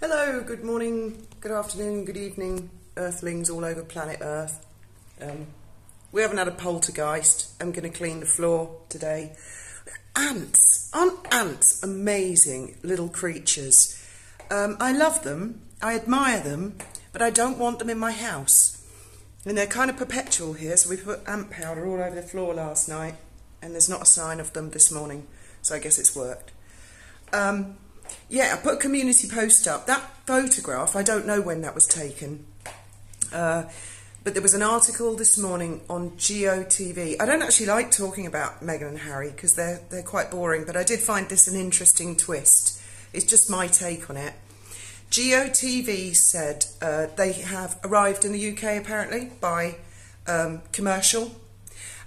Hello, good morning, good afternoon, good evening, Earthlings all over planet Earth. We haven't had a poltergeist. I'm going to clean the floor today. Ants. Aren't ants amazing little creatures? I love them, I admire them, but I don't want them in my house. And they're kind of perpetual here, so we put ant powder all over the floor last night, and there's not a sign of them this morning, so I guess it's worked. Yeah, I put a community post up. That photograph, I don't know when that was taken, but there was an article this morning on GOTV. I don't actually like talking about Meghan and Harry because they're quite boring, but I did find this an interesting twist. It's just my take on it. GOTV said they have arrived in the UK apparently by commercial,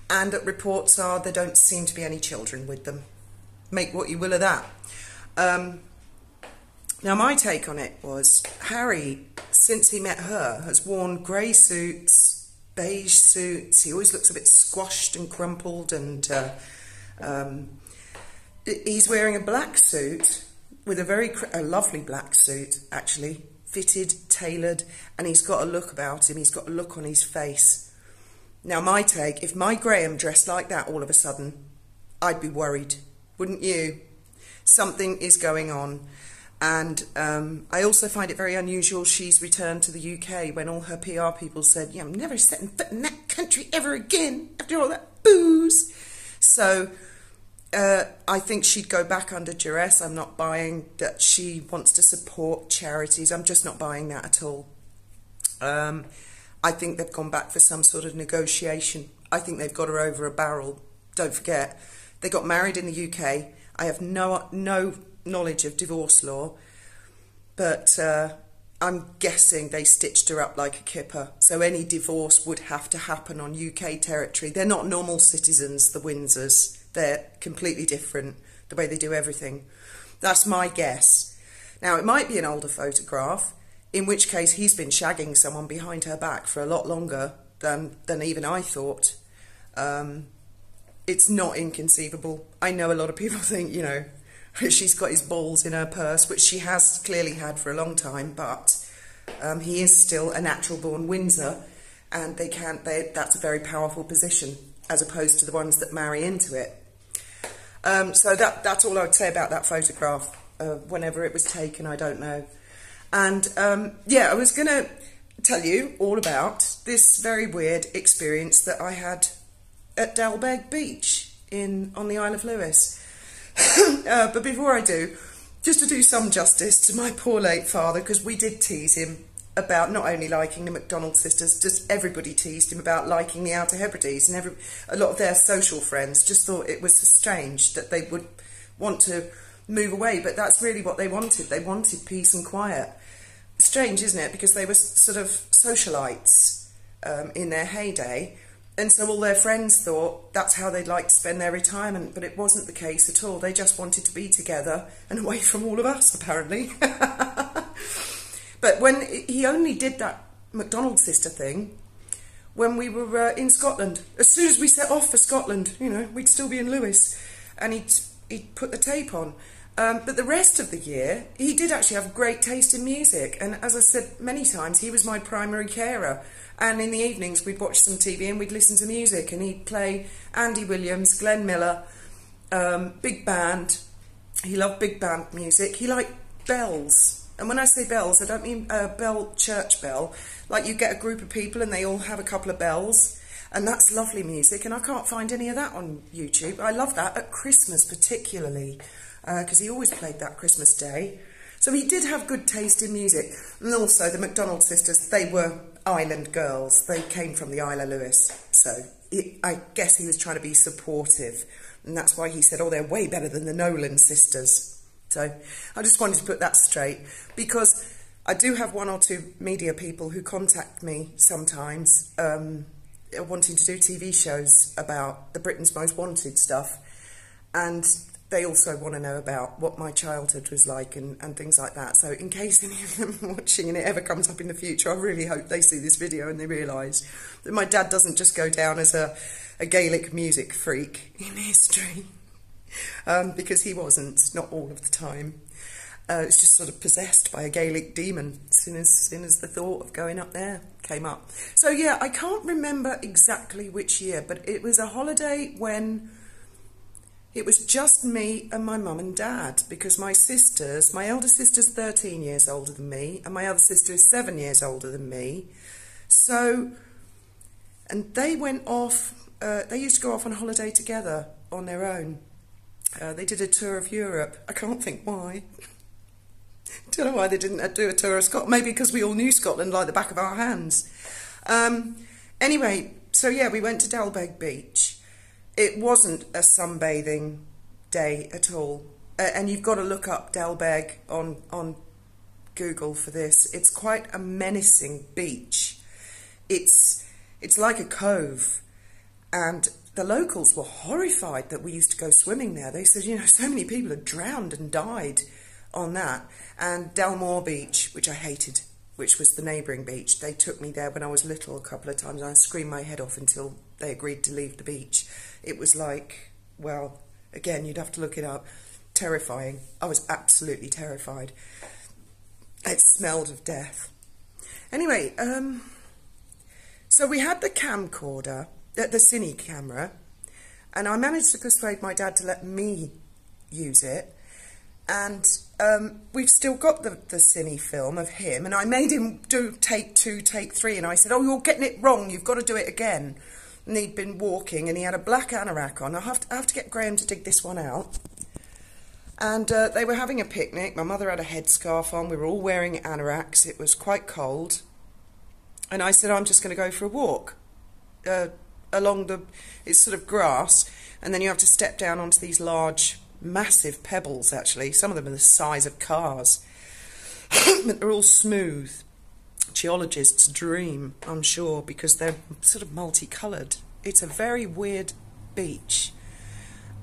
and that reports are there don't seem to be any children with them. Make what you will of that. Now my take on it was Harry, since he met her, has worn grey suits, beige suits. He always looks a bit squashed and crumpled, and he's wearing a black suit with a lovely black suit, actually, fitted, tailored, and he's got a look about him. He's got a look on his face. Now my take, if my Graham dressed like that all of a sudden, I'd be worried, wouldn't you? Something is going on. And I also find it very unusual she's returned to the UK when all her PR people said, yeah, I'm never setting foot in that country ever again after all that booze. So I think she'd go back under duress. I'm not buying that she wants to support charities. I'm just not buying that at all. I think they've gone back for some sort of negotiation. I think they've got her over a barrel. Don't forget, they got married in the UK. I have no knowledge of divorce law, but I'm guessing they stitched her up like a kipper, so any divorce would have to happen on UK territory. They're not normal citizens, the Windsors. They're completely different, the way they do everything. That's my guess. Now, it might be an older photograph, in which case he's been shagging someone behind her back for a lot longer than even I thought. It's not inconceivable. I know a lot of people think, you know, she's got his balls in her purse, which she has clearly had for a long time, but he is still a natural-born Windsor, and that's a very powerful position, as opposed to the ones that marry into it. So that's all I would say about that photograph. Whenever it was taken, I don't know. And yeah, I was going to tell you all about this very weird experience that I had at Dailbeag Beach on the Isle of Lewis. But before I do, just to do some justice to my poor late father, because we did tease him about not only liking the McDonald sisters, just everybody teased him about liking the Outer Hebrides, and a lot of their social friends just thought it was strange that they would want to move away, but that's really what they wanted. They wanted peace and quiet. Strange, isn't it? Because they were sort of socialites in their heyday, and so all their friends thought that's how they'd like to spend their retirement, but it wasn't the case at all. They just wanted to be together and away from all of us, apparently. But when he only did that McDonald sister thing when we were in Scotland. As soon as we set off for Scotland, you know, we'd still be in Lewis, and he'd put the tape on. But the rest of the year, he did actually have great taste in music, and as I said many times, he was my primary carer. And in the evenings, we'd watch some TV and we'd listen to music, and he'd play Andy Williams, Glenn Miller, big band. He loved big band music. He liked bells. And when I say bells, I don't mean a church bell. Like you get a group of people and they all have a couple of bells. And that's lovely music, and I can't find any of that on YouTube. I love that at Christmas particularly, because he always played that Christmas Day. So he did have good taste in music. And also the McDonald sisters, they were island girls. They came from the Isle of Lewis. So I guess he was trying to be supportive. And that's why he said, oh, they're way better than the Nolan sisters. So I just wanted to put that straight, because I do have one or two media people who contact me sometimes wanting to do TV shows about the Britain's Most Wanted stuff. And they also want to know about what my childhood was like and things like that. So in case any of them are watching and it ever comes up in the future, I really hope they see this video and they realise that my dad doesn't just go down as a Gaelic music freak in history, because he wasn't, not all of the time. It's just sort of possessed by a Gaelic demon as soon as the thought of going up there came up. So yeah, I can't remember exactly which year, but it was a holiday when it was just me and my mum and dad, because my elder sister's 13 years older than me, and my other sister is 7 years older than me. So, and they went off, they used to go off on holiday together on their own. They did a tour of Europe. I can't think why. Don't know why they didn't do a tour of Scotland. Maybe because we all knew Scotland like the back of our hands. Anyway, so yeah, we went to Dailbeag Beach. It wasn't a sunbathing day at all. And you've got to look up Dailbeag on Google for this. It's quite a menacing beach. It's like a cove. And the locals were horrified that we used to go swimming there. They said, you know, so many people had drowned and died on that. And Dailbeag Beach, which I hated, which was the neighbouring beach, they took me there when I was little a couple of times, and I screamed my head off until they agreed to leave the beach. It was like, well, again, you'd have to look it up, terrifying. I was absolutely terrified. It smelled of death. Anyway, so we had the camcorder, the cine camera, and I managed to persuade my dad to let me use it. And we've still got the cine film of him, and I made him do take 2, take 3, and I said, oh, you're getting it wrong, you've got to do it again. And he'd been walking, and he had a black anorak on. I have to get Graham to dig this one out. And they were having a picnic. My mother had a headscarf on. We were all wearing anoraks. It was quite cold. And I said, I'm just going to go for a walk along it's sort of grass, and then you have to step down onto these large, massive pebbles, actually. Some of them are the size of cars. But they're all smooth. Geologists dream, I'm sure, because they're sort of multicoloured. It's a very weird beach.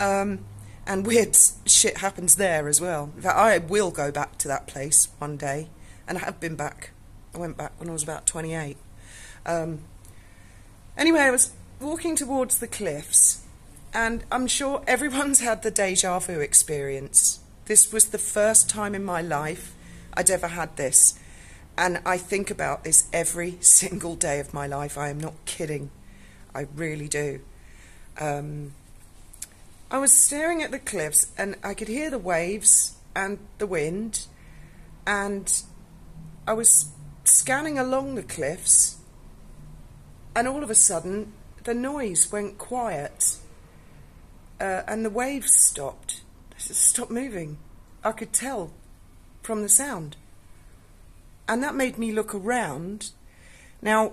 And weird shit happens there as well. In fact, I will go back to that place one day. And I have been back. I went back when I was about 28. Anyway, I was walking towards the cliffs, and I'm sure everyone's had the deja vu experience. This was the first time in my life I'd ever had this. And I think about this every single day of my life. I am not kidding. I really do. I was staring at the cliffs, and I could hear the waves and the wind, and I was scanning along the cliffs, and all of a sudden the noise went quiet, and the waves stopped. They just stopped moving. I could tell from the sound. And that made me look around. Now,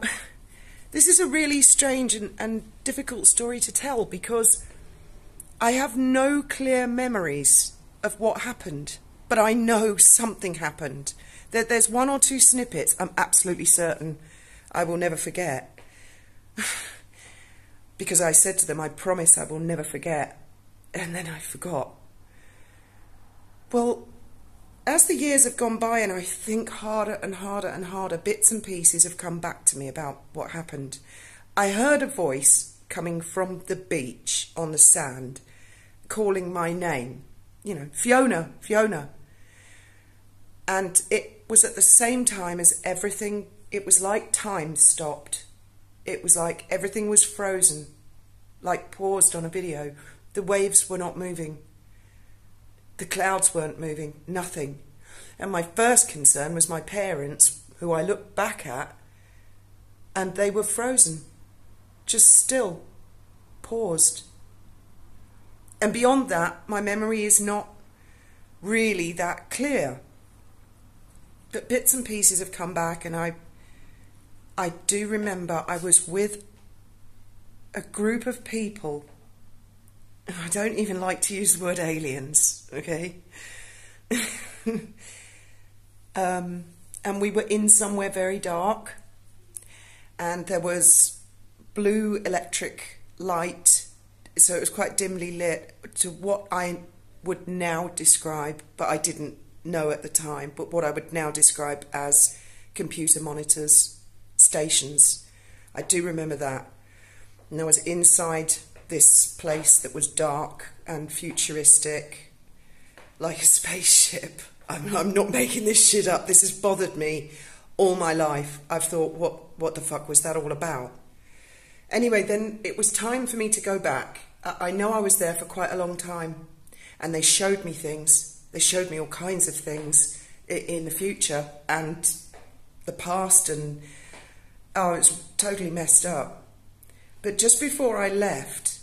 this is a really strange and difficult story to tell, because I have no clear memories of what happened, but I know something happened. There's 1 or 2 snippets I'm absolutely certain I will never forget. Because I said to them, I promise I will never forget. And then I forgot. Well, as the years have gone by and I think harder and harder and harder, bits and pieces have come back to me about what happened. I heard a voice coming from the beach on the sand, calling my name. You know, Fiona, Fiona. And it was at the same time as everything, it was like time stopped. It was like everything was frozen, like paused on a video. The waves were not moving. The clouds weren't moving, nothing. And my first concern was my parents, who I looked back at, and they were frozen, just still, paused. And beyond that, my memory is not really that clear. But bits and pieces have come back, and I do remember I was with a group of people. I don't even like to use the word aliens, okay? And we were in somewhere very dark, and there was blue electric light, so it was quite dimly lit to what I would now describe, but I didn't know at the time, but what I would now describe as computer monitors, stations. I do remember that. And I was inside this place that was dark and futuristic, like a spaceship. I'm not making this shit up. This has bothered me all my life. I've thought, what the fuck was that all about? Anyway, then it was time for me to go back. I know I was there for quite a long time, and they showed me things. They showed me all kinds of things in the future and the past, and oh, it's totally messed up. But just before I left,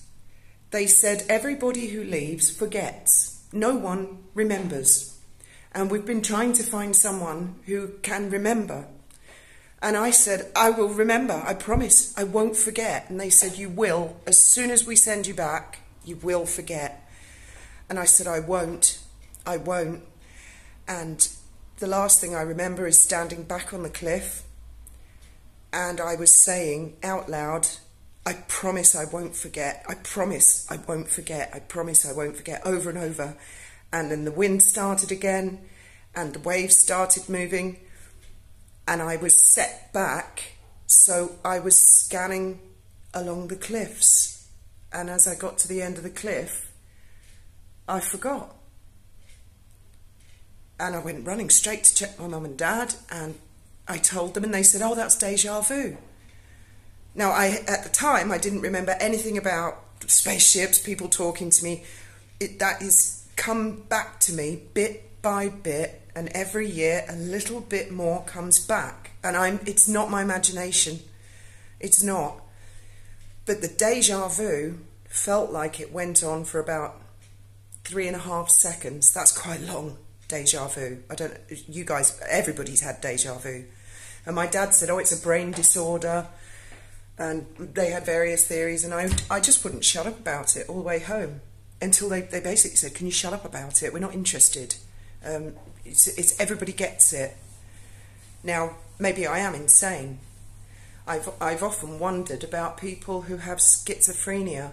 they said everybody who leaves forgets. No one remembers. And we've been trying to find someone who can remember. And I said, I will remember, I promise, I won't forget. And they said, you will. As soon as we send you back, you will forget. And I said, I won't. And the last thing I remember is standing back on the cliff, and I was saying out loud, I promise I won't forget. I promise I won't forget. I promise I won't forget, over and over. And then the wind started again, and the waves started moving, and I was set back, so I was scanning along the cliffs. And as I got to the end of the cliff, I forgot. And I went running straight to check my mum and dad, and I told them, and they said, oh, that's deja vu. Now, at the time, I didn't remember anything about spaceships, people talking to me. That has come back to me bit by bit, and every year a little bit more comes back. And it's not my imagination. It's not. But the deja vu felt like it went on for about 3.5 seconds. That's quite long, deja vu. I don't, you guys, everybody's had deja vu. And my dad said, oh, it's a brain disorder. And they had various theories, and I just wouldn't shut up about it all the way home until they basically said, can you shut up about it? We're not interested. It's everybody gets it. Now, maybe I am insane. I've often wondered about people who have schizophrenia.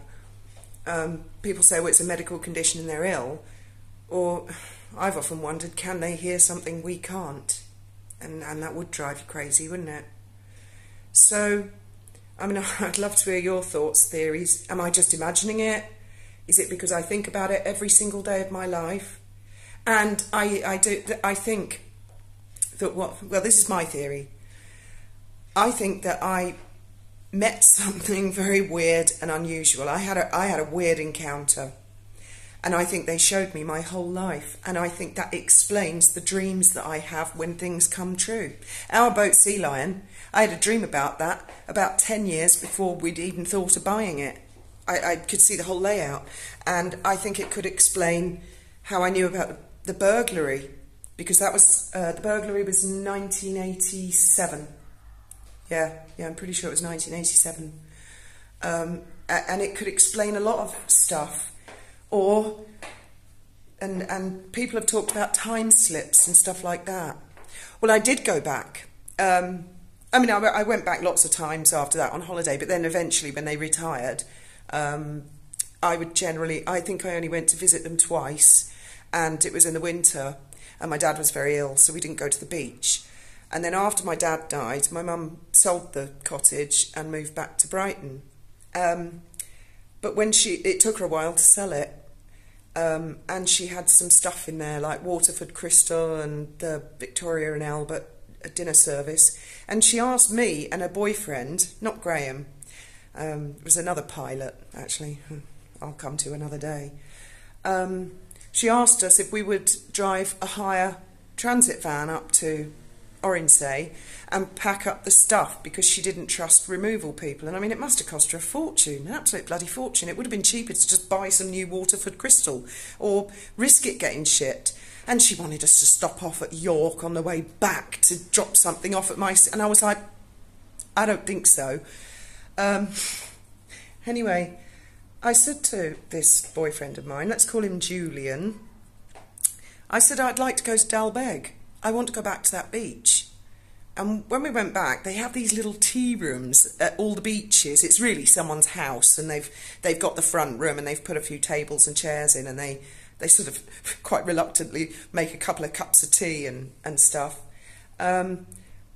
People say, well, it's a medical condition and they're ill. Or I've often wondered, can they hear something we can't? And that would drive you crazy, wouldn't it? So, I mean, I'd love to hear your thoughts, theories. Am I just imagining it? Is it because I think about it every single day of my life? And I think that well, this is my theory. I think that I met something very weird and unusual. I had a weird encounter, and I think they showed me my whole life, and I think that explains the dreams that I have when things come true. Our boat Sea Lion, I had a dream about that about 10 years before we'd even thought of buying it. I could see the whole layout, and I think it could explain how I knew about the burglary, because that was the burglary was 1987. Yeah, I'm pretty sure it was 1987. And it could explain a lot of stuff. And people have talked about time slips and stuff like that. Well, I did go back. I mean, I went back lots of times after that on holiday, but then eventually when they retired, I think I only went to visit them twice, and it was in the winter, and my dad was very ill, so we didn't go to the beach. And then after my dad died, my mum sold the cottage and moved back to Brighton. But it took her a while to sell it. And she had some stuff in there like Waterford Crystal and the Victoria and Albert dinner service. And she asked me and her boyfriend, not Graham, it was another pilot actually, I'll come to another day. She asked us if we would drive a hire transit van up to Orinsay and pack up the stuff, because she didn't trust removal people. And I mean, it must have cost her a fortune, an absolute bloody fortune. It would have been cheaper to just buy some new Waterford Crystal or risk it getting shipped. And she wanted us to stop off at York on the way back to drop something off at my... And I was like, I don't think so. Anyway, I said to this boyfriend of mine, let's call him Julian, I said, I'd like to go to Dailbeag. I want to go back to that beach. And when we went back, they have these little tea rooms at all the beaches. It's really someone's house, and they've got the front room, and they've put a few tables and chairs in, and they sort of quite reluctantly make a couple of cups of tea and stuff. And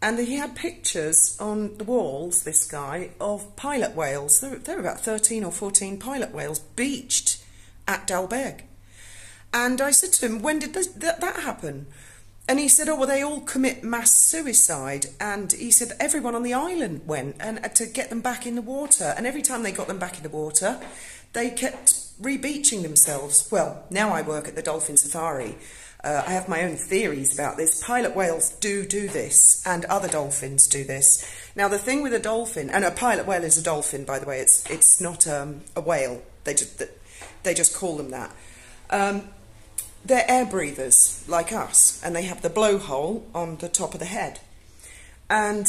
he had pictures on the walls, this guy, of pilot whales. There were about 13 or 14 pilot whales beached at Dailbeag. And I said to him, when did that happen? And he said, oh, well, they all commit mass suicide. And he said everyone on the island went and to get them back in the water. And every time they got them back in the water, they kept re-beaching themselves. Well, now I work at the dolphin safari. I have my own theories about this. Pilot whales do this, and other dolphins do this. Now, the thing with a dolphin, and a pilot whale is a dolphin, by the way. It's not a whale. They just call them that. They're air breathers like us, and they have the blowhole on the top of the head. And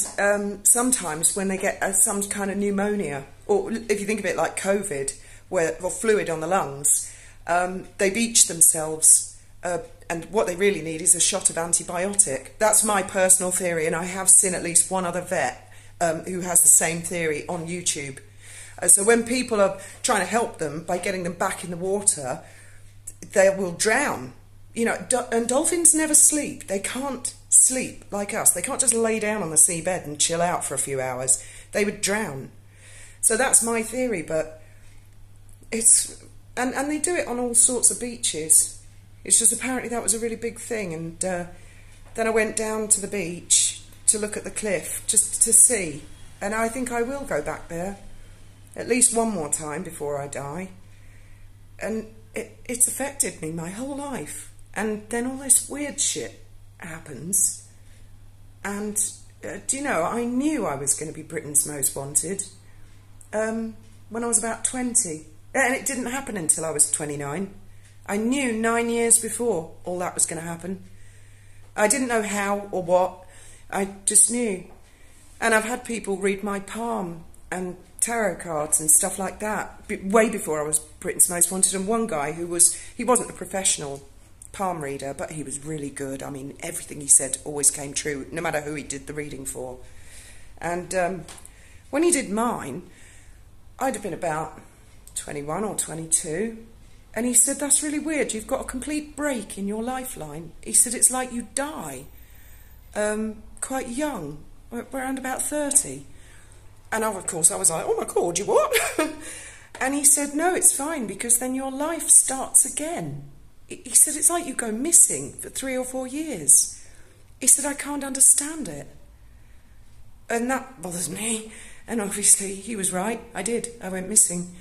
sometimes when they get some kind of pneumonia, or if you think of it like COVID, or fluid on the lungs, they beach themselves, and what they really need is a shot of antibiotic. That's my personal theory, and I have seen at least one other vet who has the same theory on YouTube. So when people are trying to help them by getting them back in the water, they will drown. You know, and dolphins never sleep. They can't sleep like us. They can't just lay down on the seabed and chill out for a few hours. They would drown. So that's my theory, but it's... And they do it on all sorts of beaches. It's just apparently that was a really big thing. And then I went down to the beach to look at the cliff, just to see. And I think I will go back there at least one more time before I die. And it's affected me my whole life. And then all this weird shit happens. And do you know, I knew I was going to be Britain's Most Wanted when I was about 20. And it didn't happen until I was 29. I knew 9 years before all that was going to happen. I didn't know how or what. I just knew. And I've had people read my palm and tarot cards and stuff like that way before I was Britain's Most Wanted. And one guy he wasn't a professional palm reader, but he was really good. I mean, everything he said always came true, no matter who he did the reading for. And when he did mine, I'd have been about 21 or 22. And he said, that's really weird. You've got a complete break in your lifeline. He said, it's like you die quite young, around about 30. And of course I was like, oh my God, you what? And he said, no, it's fine, because then your life starts again. He said, it's like you go missing for 3 or 4 years. He said, I can't understand it. And that bothers me. And obviously he was right. I did. I went missing.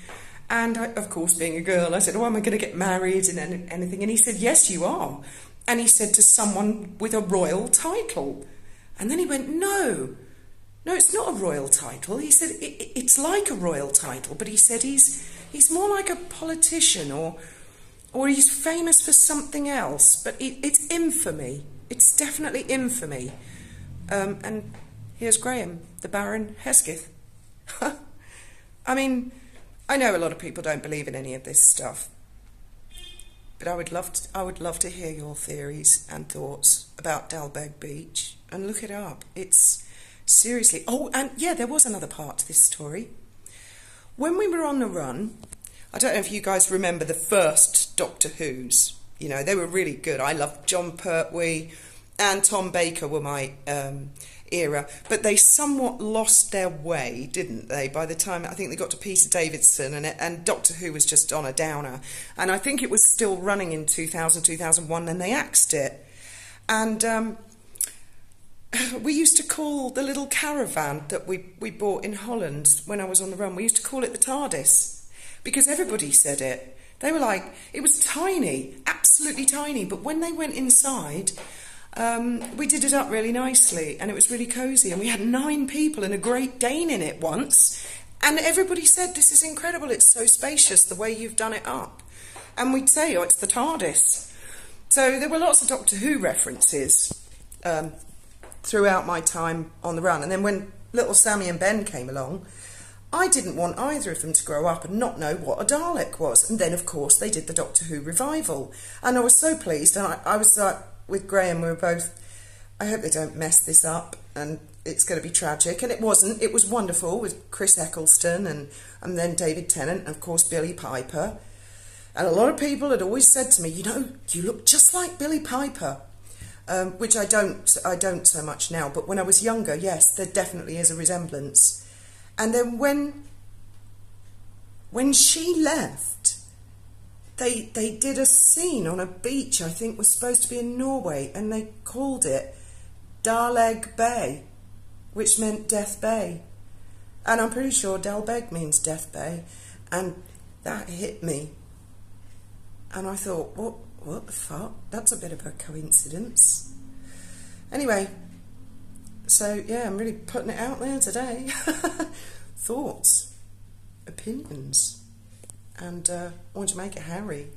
And I, of course, being a girl, I said, oh, am I going to get married and anything? And he said, yes, you are. And he said, to someone with a royal title. And then he went, no, it's not a royal title. He said, it's like a royal title. But he said, he's more like a politician, or he's famous for something else. But it's infamy. It's definitely infamy. And here's Graham, the Baron Hesketh. I mean, I know a lot of people don't believe in any of this stuff, but I would love to hear your theories and thoughts about Dailbeag Beach, and look it up. It's seriously... Oh, and yeah, there was another part to this story. When we were on the run, I don't know if you guys remember the first Doctor Who's. You know, they were really good. I loved John Pertwee and Tom Baker were my era, but they somewhat lost their way, didn't they? By the time I think they got to Peter Davidson, and Doctor Who was just on a downer. And I think it was still running in 2000, 2001, and they axed it. And we used to call the little caravan that we bought in Holland when I was on the run, we used to call it the TARDIS, because everybody said it. They were like, it was tiny, absolutely tiny, but when they went inside... we did it up really nicely, and it was really cosy, and we had 9 people and a Great Dane in it once, and everybody said, this is incredible, it's so spacious the way you've done it up. And we'd say, oh, it's the TARDIS. So there were lots of Doctor Who references throughout my time on the run. And then when little Sammy and Ben came along, I didn't want either of them to grow up and not know what a Dalek was. And then, of course, they did the Doctor Who revival, and I was so pleased. And I was like, with Graham, we were both, I hope they don't mess this up and it's going to be tragic. And it wasn't. It was wonderful with Chris Eccleston and then David Tennant and, of course, Billy Piper. And a lot of people had always said to me, you know, you look just like Billy Piper, which I don't so much now. But when I was younger, yes, there definitely is a resemblance. And then when she left, they did a scene on a beach, I think was supposed to be in Norway, and they called it Dailbeag Bay, which meant Death Bay. And I'm pretty sure Dailbeag means Death Bay. And that hit me. And I thought, what the fuck? That's a bit of a coincidence. Anyway, so yeah, I'm really putting it out there today. Thoughts, opinions, and I want to make it Harry.